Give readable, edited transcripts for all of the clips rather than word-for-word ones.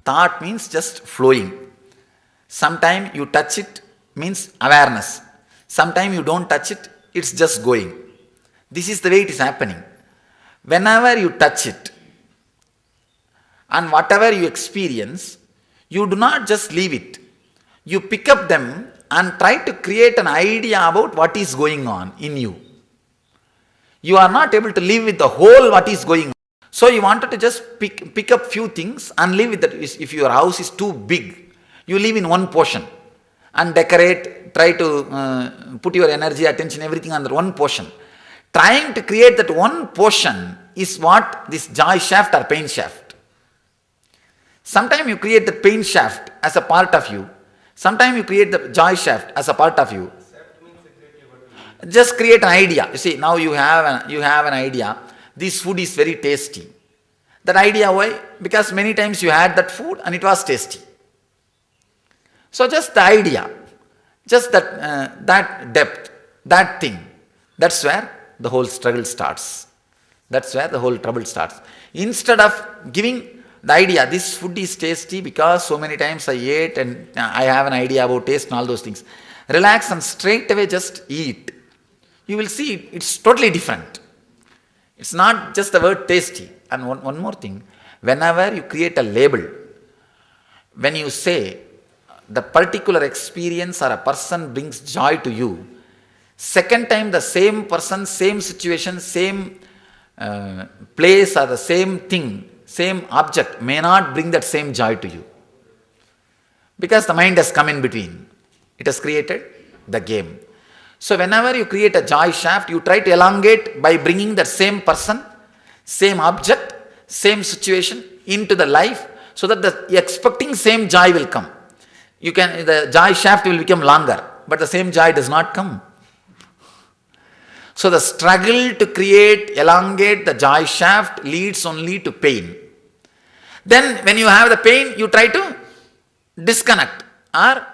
thought means just flowing. Sometimes you touch it means awareness. Sometimes you don't touch it, it's just going. This is the way it is happening. Whenever you touch it and whatever you experience, you do not just leave it. You pick up them and try to create an idea about what is going on in you. You are not able to live with the whole what is going on. So you wanted to just pick up few things and live with that. If your house is too big, you live in one portion and decorate, try to put your energy, attention, everything under one portion. Trying to create that one portion is what this joy shaft or pain shaft. Sometimes you create the pain shaft as a part of you. Sometimes you create the joy shaft as a part of you. Just create an idea. You see, now you have an idea. This food is very tasty. That idea, why? Because many times you had that food and it was tasty. So just the idea, just that depth, that thing, that's where the whole struggle starts. That's where the whole trouble starts. Instead of giving the idea, this food is tasty because so many times I ate and I have an idea about taste and all those things. Relax and straight away just eat. You will see it's totally different. It's not just the word tasty. And one more thing, whenever you create a label, when you say the particular experience or a person brings joy to you, second time the same person, same situation, same place or the same thing, same object may not bring that same joy to you. Because the mind has come in between. It has created the game. So whenever you create a joy shaft, you try to elongate by bringing that same person, same object, same situation into the life so that the expecting same joy will come. The joy shaft will become longer, but the same joy does not come. So the struggle to elongate the joy shaft leads only to pain. Then when you have the pain, you try to disconnect or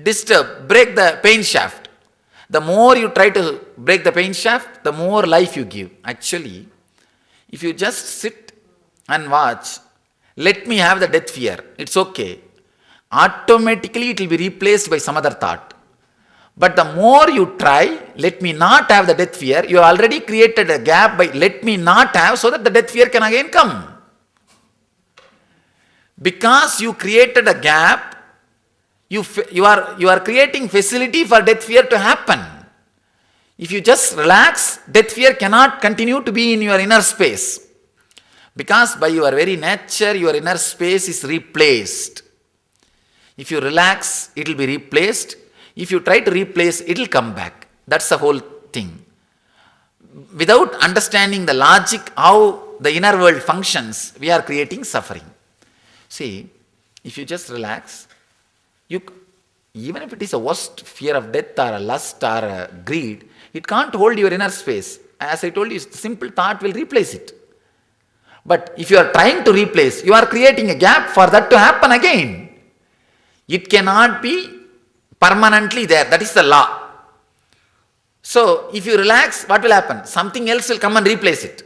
disturb, break the pain shaft. The more you try to break the pain shaft, the more life you give. Actually, if you just sit and watch, let me have the death fear, it's okay. Automatically it will be replaced by some other thought. But the more you try, let me not have the death fear, you have already created a gap by let me not have so that the death fear can again come. Because you created a gap, you are creating facility for death fear to happen. If you just relax, death fear cannot continue to be in your inner space. Because by your very nature, your inner space is replaced. If you relax, it will be replaced. If you try to replace, it will come back. That's the whole thing. Without understanding the logic, how the inner world functions, we are creating suffering. See, if you just relax, even if it is a worst fear of death or a lust or a greed, it can't hold your inner space. As I told you, the simple thought will replace it. But if you are trying to replace, you are creating a gap for that to happen again. It cannot be permanently there. That is the law. So, if you relax, what will happen? Something else will come and replace it.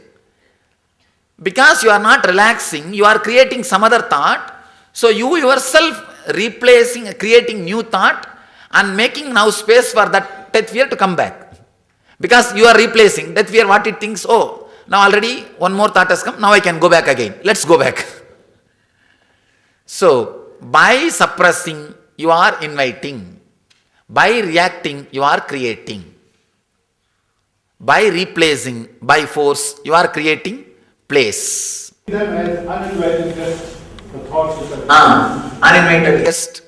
Because you are not relaxing, you are creating some other thought. So, you yourself replacing, creating new thought and making now space for that death fear to come back. Because you are replacing death fear, what it thinks, oh, now already one more thought has come, now I can go back again. Let's go back. So, by suppressing, you are inviting. By reacting, you are creating. By replacing, by force, you are creating place. Then as uninvited guest, the thoughts which uninvited guest.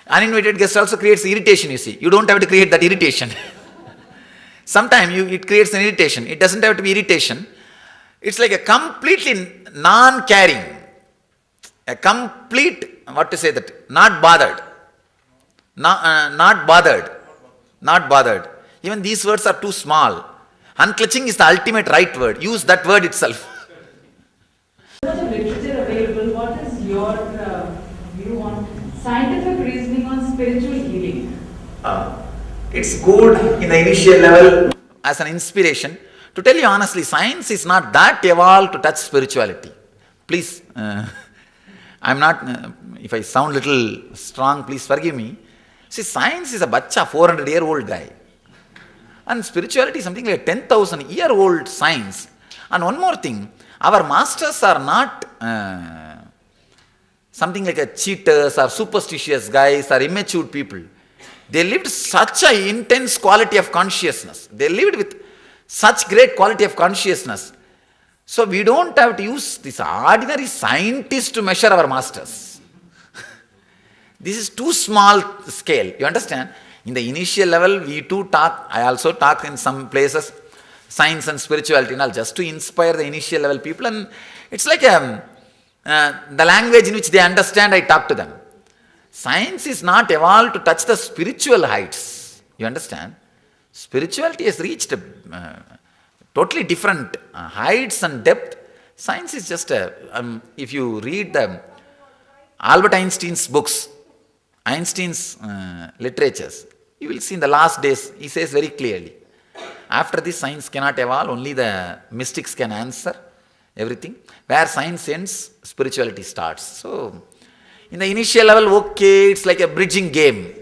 Uninvited guest also creates irritation, you see. You don't have to create that irritation. Sometimes it creates an irritation. It doesn't have to be irritation. It's like a completely non-caring. A complete, what to say that, not bothered. Not bothered. Not bothered. Even these words are too small. Unclutching is the ultimate right word. Use that word itself. There's so much of literature available. What is your view on scientific reasoning on spiritual healing? It's good in the initial level as an inspiration. To tell you honestly, science is not that evolved to touch spirituality. Please I'm not, if I sound little strong, please forgive me. See, science is a bacha, 400-year-old guy. And spirituality is something like 10,000-year-old science. And one more thing, our masters are not something like a cheaters or superstitious guys or immature people. They lived such an intense quality of consciousness. They lived with such great quality of consciousness. So we don't have to use this ordinary scientist to measure our masters. This is too small scale. You understand? In the initial level, we too talk. I also talk in some places, science and spirituality and all, just to inspire the initial level people. And it's like the language in which they understand, I talk to them. Science is not evolved to touch the spiritual heights. You understand? Spirituality has reached totally different heights and depth. Science is just if you read the Albert Einstein's books, Einstein's literatures, you will see in the last days, he says very clearly, after this science cannot evolve, only the mystics can answer everything. Where science ends, spirituality starts. So, in the initial level, okay, it's like a bridging game.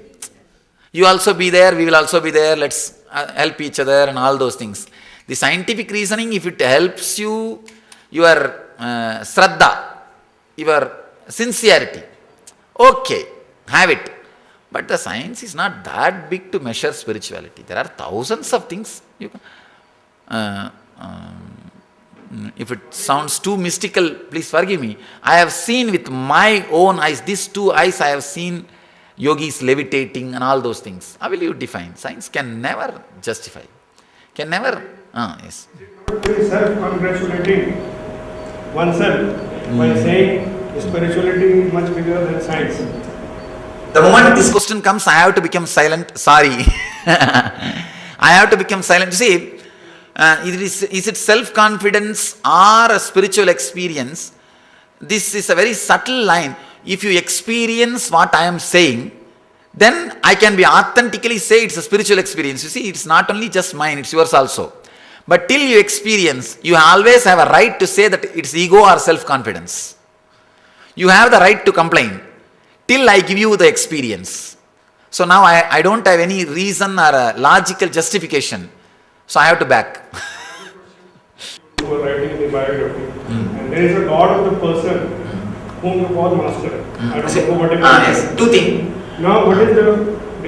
You also be there, we will also be there, let's help each other and all those things. The scientific reasoning, if it helps you, your shraddha, your sincerity, okay, have it. But the science is not that big to measure spirituality. There are thousands of things. You can, if it sounds too mystical, please forgive me. I have seen with my own eyes, these two eyes I have seen yogis levitating and all those things. How will you define? Science can never justify. Can never, yes. Self-congratulating oneself by saying spirituality is much bigger than science. The moment this question comes, I have to become silent. Sorry. I have to become silent. You see, is it self-confidence or a spiritual experience? This is a very subtle line. If you experience what I am saying, then I can be authentically say it's a spiritual experience. You see, it's not only just mine, it's yours also. But till you experience, you always have a right to say that it's ego or self-confidence. You have the right to complain till I give you the experience. So now I don't have any reason or a logical justification. So I have to back. You were writing the biography, and there is a God of the person whom you call master. I don't know what it is. Yes. Two things. Now, what is the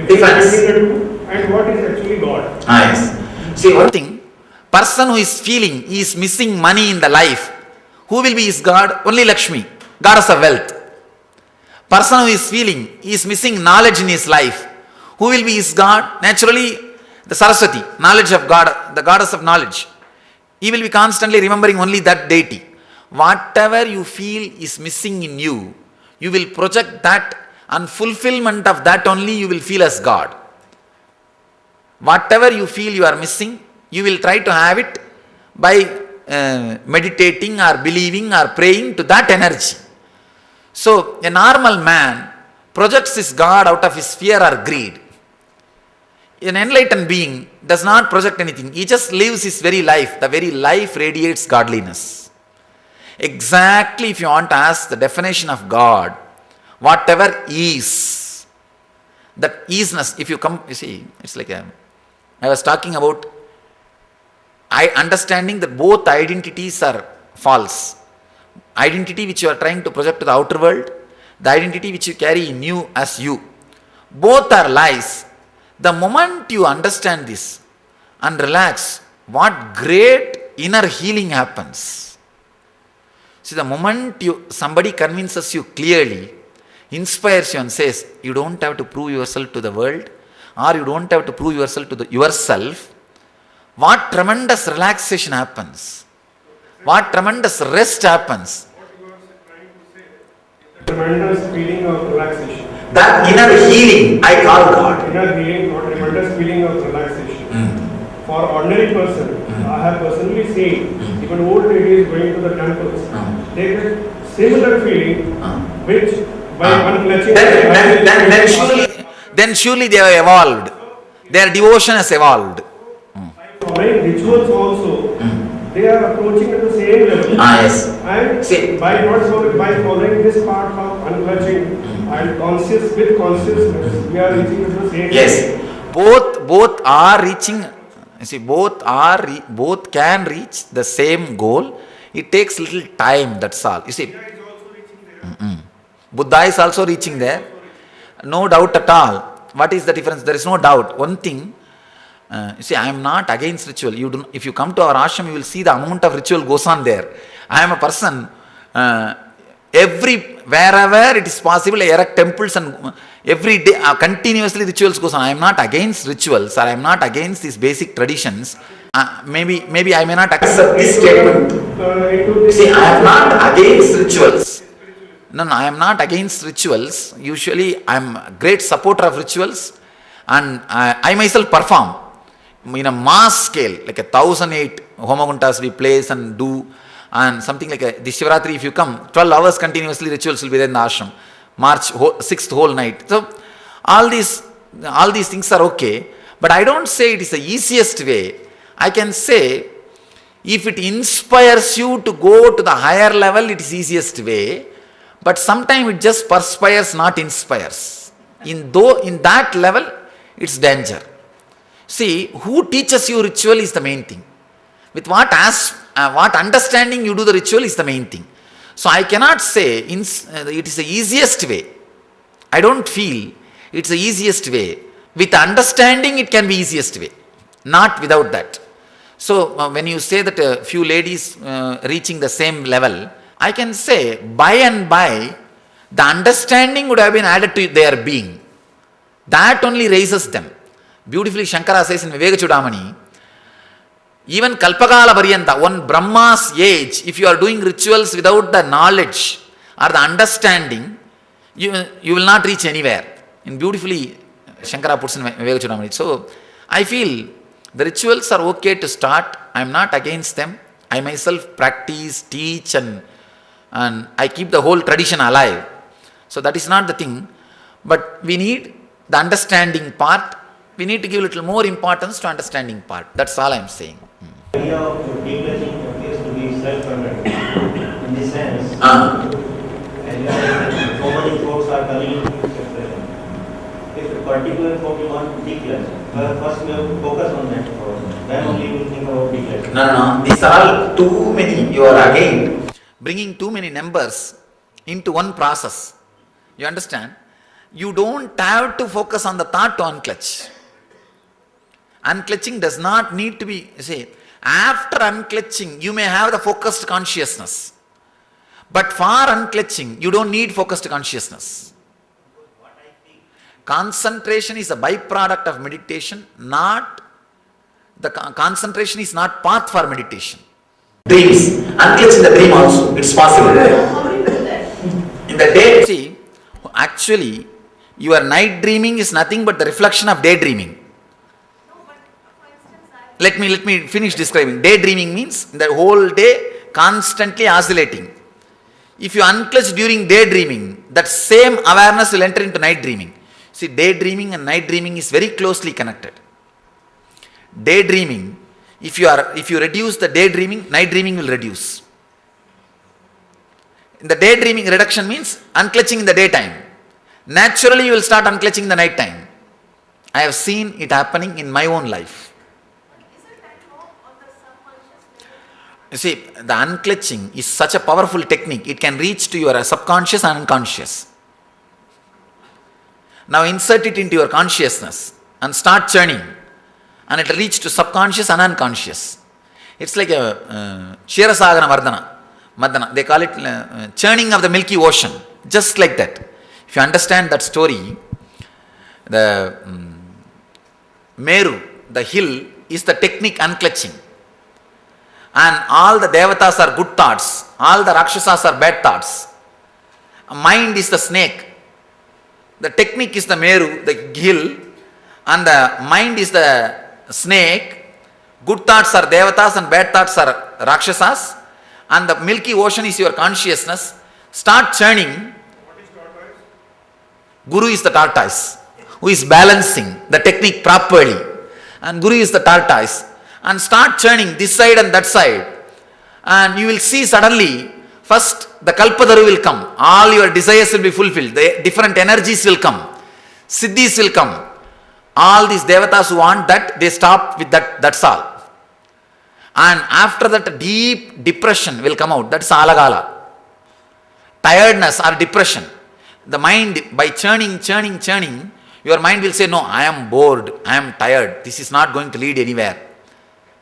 difference between the two, and what is actually God? Yes. See, one thing, person who is feeling he is missing money in the life, who will be his God? Only Lakshmi, goddess of wealth. Person who is feeling he is missing knowledge in his life, who will be his God? Naturally, the Saraswati, knowledge of God, the goddess of knowledge. He will be constantly remembering only that deity. Whatever you feel is missing in you, you will project that, and fulfillment of that only you will feel as God. Whatever you feel you are missing, you will try to have it by meditating or believing or praying to that energy. So, a normal man projects his God out of his fear or greed. An enlightened being does not project anything. He just lives his very life. The very life radiates godliness. Exactly, if you want to ask the definition of God, whatever is, that isness, if you come, you see, it's like I was talking about understanding that both identities are false. Identity which you are trying to project to the outer world, the identity which you carry in you as you, both are lies. The moment you understand this and relax, what great inner healing happens. See, the moment somebody convinces you clearly, inspires you and says, you don't have to prove yourself to the world, or you don't have to prove yourself to yourself, what tremendous relaxation happens. What tremendous rest happens. What you are trying to say is a tremendous feeling of relaxation. That inner healing, I call God. Inner healing, not tremendous feeling of relaxation. For ordinary person, I have personally seen, even old ladies going to the temples, they get similar feeling, which by unclutching. Then surely they have evolved. Their devotion has evolved. By following rituals also, they are approaching at the same level. Yes. And See. by following this path of and with consciousness, we are reaching to the same. Yes, both are reaching. You see, both can reach the same goal. It takes little time. That's all. You see, Buddha is also reaching there. No doubt at all. What is the difference? There is no doubt. One thing. You see, I am not against ritual. If you come to our ashram, you will see the amount of ritual goes on there. I am a person. Wherever it is possible, I erect temples and every day continuously rituals goes on. I am not against rituals, or I am not against these basic traditions. Maybe I may not accept this statement. See, I am not against rituals. No, I am not against rituals. Usually, I am a great supporter of rituals, and I myself perform in a mass scale, like 1,008 homaguntas we place and do. And something like this Shivratri, if you come, 12 hours continuously rituals will be there in the ashram. March 6th whole night. So all these things are okay. But I don't say it is the easiest way. I can say if it inspires you to go to the higher level, it is easiest way. But sometimes it just perspires, not inspires. In that level, it's danger. See, who teaches you ritual is the main thing. With what understanding you do the ritual is the main thing. So I cannot say it is the easiest way. I don't feel it's the easiest way. With understanding it can be easiest way. Not without that. So when you say that a few ladies reaching the same level, I can say by and by the understanding would have been added to their being. That only raises them. Beautifully Shankara says in Viveka Chudamani, even Kalpakala Pariyanta, one Brahma's age, if you are doing rituals without the knowledge or the understanding, you will not reach anywhere. And beautifully Shankara puts in Viveka Chudamani. So I feel the rituals are okay to start. I am not against them. I myself practice, teach, and I keep the whole tradition alive. So that is not the thing. But we need the understanding part. We need to give a little more importance to understanding part. That's all I am saying. The idea of decluttering appears to be self-contained in this sense. And so many thoughts are coming into expression. If a particular thought you want to declutter, first we have to focus on that thought. Then only we will think about decluttering. No. These are all too many. You are again bringing too many numbers into one process. You understand? You don't have to focus on the thought to unclutch. Unclutching does not need to be, say, after unclutching, you may have the focused consciousness. But for unclutching, you don't need focused consciousness. Concentration is a byproduct of meditation, concentration is not path for meditation. Dreams, unclutching the dream also, it's possible. How do you do that? In the day, see, actually, your night dreaming is nothing but the reflection of daydreaming. Let me finish describing. Daydreaming means the whole day constantly oscillating. If you unclutch during daydreaming, that same awareness will enter into night dreaming. See, daydreaming and night dreaming is very closely connected. Daydreaming, if you reduce the daydreaming, night dreaming will reduce. The daydreaming reduction means unclutching in the daytime. Naturally, you will start unclutching in the night time. I have seen it happening in my own life. You see, the unclutching is such a powerful technique. It can reach to your subconscious and unconscious. Now insert it into your consciousness and start churning. And it will reach to subconscious and unconscious. It's like a Ksherasagana Madana. They call it churning of the Milky Ocean. Just like that. If you understand that story, the Meru, the hill, is the technique unclutching. And all the devatas are good thoughts, all the rakshasas are bad thoughts. Mind is the snake. The technique is the Meru, the hill, and the mind is the snake. Good thoughts are devatas and bad thoughts are rakshasas. And the Milky Ocean is your consciousness. Start churning. Guru is the tortoise, who is balancing the technique properly. And Guru is the tortoise. And start churning this side and that side. And you will see suddenly First, the Kalpadaru will come. All your desires will be fulfilled. The different energies will come. Siddhis will come. All these devatas who want that, they stop with that. That's all. And after that, deep depression will come out. That's alagala. Tiredness or depression. The mind, by churning, your mind will say, no, I am bored, I am tired. This is not going to lead anywhere.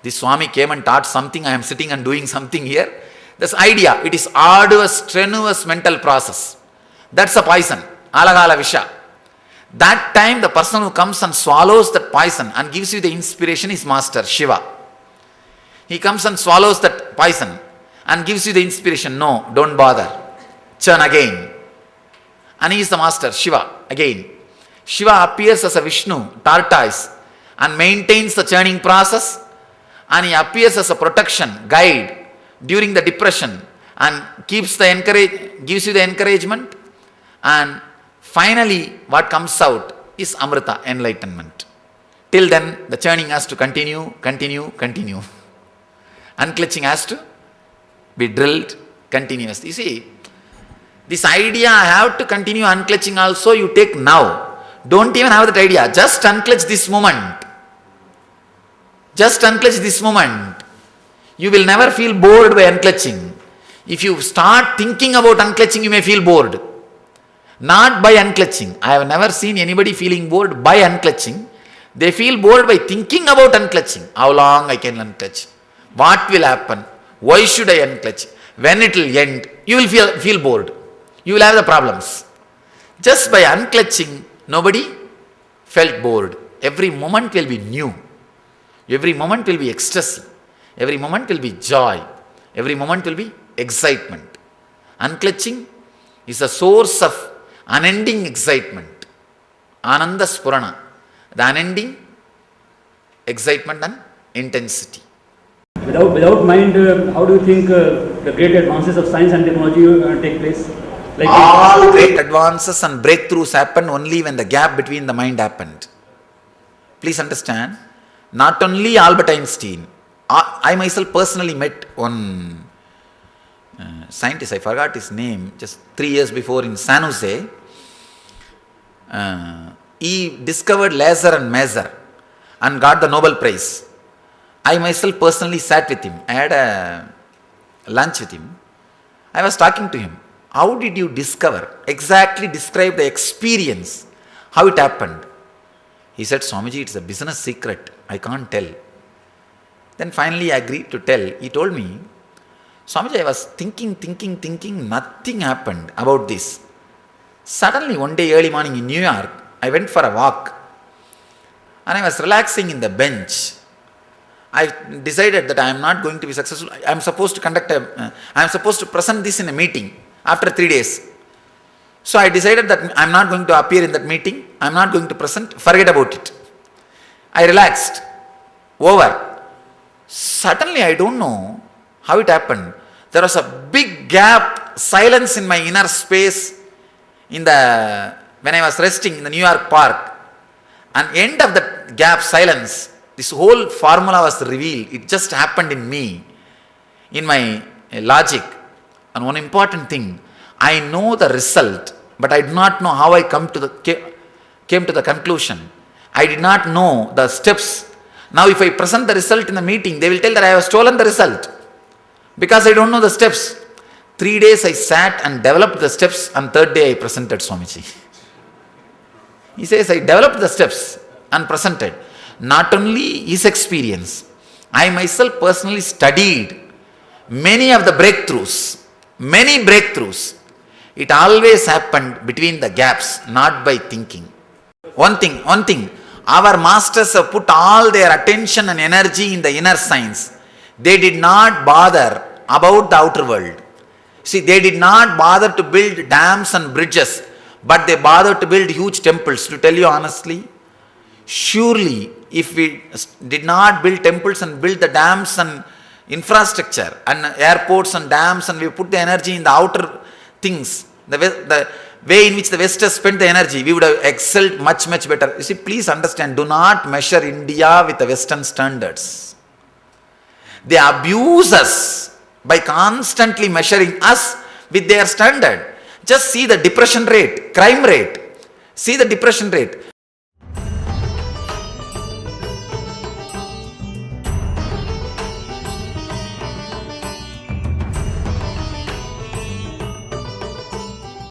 This Swami came and taught something, I am sitting and doing something here. This idea, it is arduous, strenuous mental process. That's a poison. Alagala Visha. That time, the person who comes and swallows that poison and gives you the inspiration is Master Shiva. He comes and swallows that poison and gives you the inspiration. No, don't bother. Churn again. And he is the Master, Shiva, again. Shiva appears as a Vishnu, tortoise, and maintains the churning process. And he appears as a protection, guide, during the depression, and gives you the encouragement. And finally, what comes out is Amrita, enlightenment. Till then, the churning has to continue. Unclutching has to be drilled continuously. You see, this idea, I have to continue unclutching also, you take now. Don't even have that idea. Just unclutch this moment. You will never feel bored by unclutching. If you start thinking about unclutching, you may feel bored. Not by unclutching. I have never seen anybody feeling bored by unclutching. They feel bored by thinking about unclutching. How long I can unclutch? What will happen? Why should I unclutch? When it will end? You will feel bored. You will have the problems. Just by unclutching, nobody felt bored. Every moment will be new. Every moment will be ecstasy. Every moment will be joy. Every moment will be excitement. Unclutching is a source of unending excitement. Ananda Spurana. The unending excitement and intensity. Without mind, how do you think the great advances of science and technology take place? All great advances and breakthroughs happen only when the gap between the mind happened. Please understand, not only Albert Einstein, I myself personally met one scientist, I forgot his name, just 3 years before in San Jose. He discovered laser and maser and got the Nobel Prize. I myself personally sat with him. I had a lunch with him. I was talking to him. How did you discover? Exactly describe the experience. How it happened. He said, Swamiji, it's a business secret. I can't tell. Then finally I agreed to tell. He told me, Swamiji, I was thinking, nothing happened about this. Suddenly one day early morning in New York, I went for a walk. And I was relaxing in the bench. I decided that I am not going to be successful. I am supposed to present this in a meeting after 3 days. So I decided that I am not going to appear in that meeting. I am not going to present. Forget about it. I relaxed. Over. Suddenly, I don't know how it happened. There was a big gap, silence in my inner space when I was resting in the New York Park. And end of that gap, silence, this whole formula was revealed. It just happened in me, in my logic. And one important thing, I know the result, but I do not know how I came to the conclusion. I did not know the steps. Now if I present the result in the meeting, they will tell that I have stolen the result. Because I don't know the steps. 3 days I sat and developed the steps, and 3rd day I presented Swamiji. He says, I developed the steps and presented. Not only his experience, I myself personally studied many of the breakthroughs. Many breakthroughs. It always happened between the gaps, not by thinking. One thing, our masters have put all their attention and energy in the inner science. They did not bother about the outer world. See, they did not bother to build dams and bridges, but they bothered to build huge temples. To tell you honestly, surely if we did not build temples and build the dams and infrastructure and airports and dams, and we put the energy in the outer things, the way in which the West has spent the energy, we would have excelled much better. You see, please understand, do not measure India with the Western standards. They abuse us by constantly measuring us with their standard. Just see the depression rate, crime rate. See the depression rate.